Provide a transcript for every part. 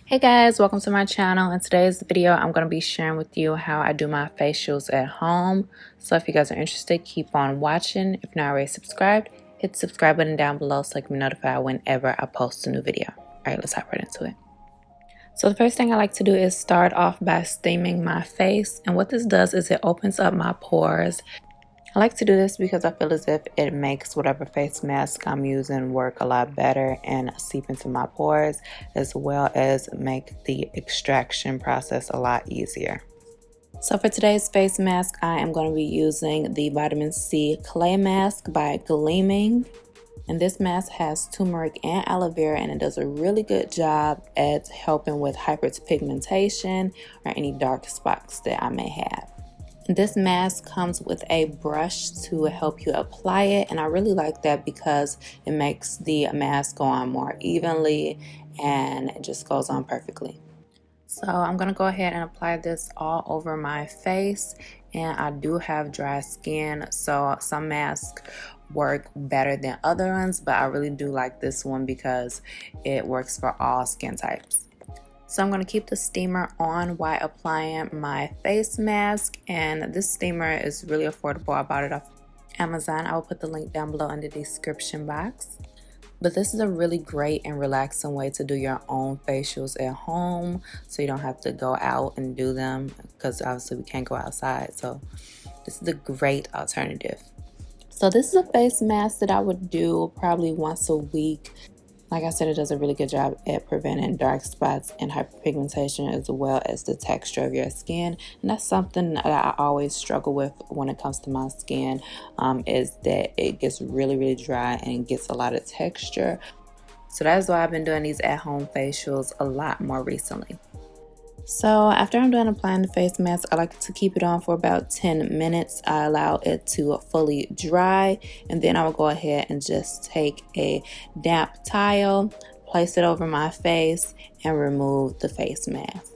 Hey guys, welcome to my channel. In today's video, I'm going to be sharing with you how I do my facials at home. So if you guys are interested, keep on watching. If not already subscribed, hit the subscribe button down below so you can be notified whenever I post a new video. Alright, let's hop right into it. So the first thing I like to do is start off by steaming my face. And what this does is it opens up my pores. I like to do this because I feel as if it makes whatever face mask I'm using work a lot better and seep into my pores, as well as make the extraction process a lot easier. So for today's face mask, I am going to be using the Vitamin C Clay Mask by Gleamin. And this mask has turmeric and aloe vera, and it does a really good job at helping with hyperpigmentation or any dark spots that I may have. This mask comes with a brush to help you apply it, and I really like that because it makes the mask go on more evenly and it just goes on perfectly. So I'm going to go ahead and apply this all over my face, and I do have dry skin, so some masks work better than other ones, but I really do like this one because it works for all skin types. So I'm going to keep the steamer on while applying my face mask, and this steamer is really affordable. I bought it off Amazon. I will put the link down below in the description box. But this is a really great and relaxing way to do your own facials at home, so you don't have to go out and do them because obviously we can't go outside. So this is a great alternative. So this is a face mask that I would do probably once a week. Like I said, it does a really good job at preventing dark spots and hyperpigmentation, as well as the texture of your skin. And that's something that I always struggle with when it comes to my skin, is that it gets really dry and gets a lot of texture. So that's why I've been doing these at-home facials a lot more recently. So after I'm done applying the face mask, I like to keep it on for about 10 minutes. I allow it to fully dry, and then I will go ahead and just take a damp towel, place it over my face, and remove the face mask.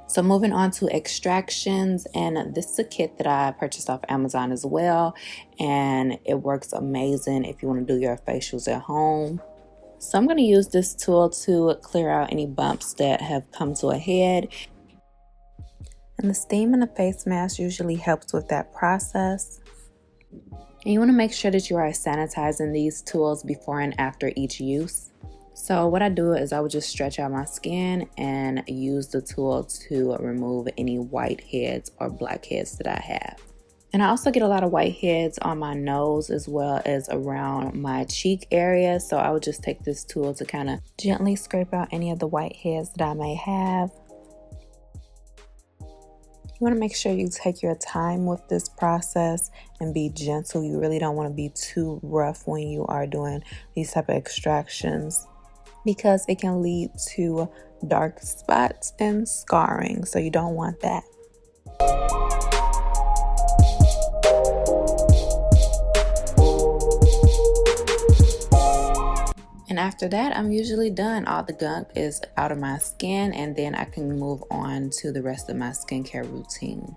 So moving on to extractions, and this is a kit that I purchased off Amazon as well, and it works amazing if you want to do your facials at home. So I'm going to use this tool to clear out any bumps that have come to a head. And the steam in the face mask usually helps with that process. And you want to make sure that you are sanitizing these tools before and after each use. So what I do is I would just stretch out my skin and use the tool to remove any whiteheads or blackheads that I have. And I also get a lot of whiteheads on my nose as well as around my cheek area. So I would just take this tool to kind of gently scrape out any of the whiteheads that I may have. You want to make sure you take your time with this process and be gentle. You really don't want to be too rough when you are doing these type of extractions, because it can lead to dark spots and scarring. So you don't want that. And after that, I'm usually done. All the gunk is out of my skin, and then I can move on to the rest of my skincare routine.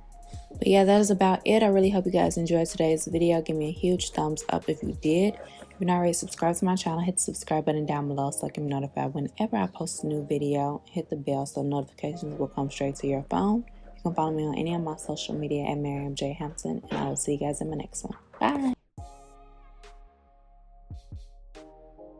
But yeah, that is about it. I really hope you guys enjoyed today's video. Give me a huge thumbs up if you did. If you're not already subscribed to my channel, hit the subscribe button down below so I can be notified whenever I post a new video. Hit the bell so notifications will come straight to your phone. You can follow me on any of my social media at Miriam J. Hampton, and I will see you guys in my next one. Bye!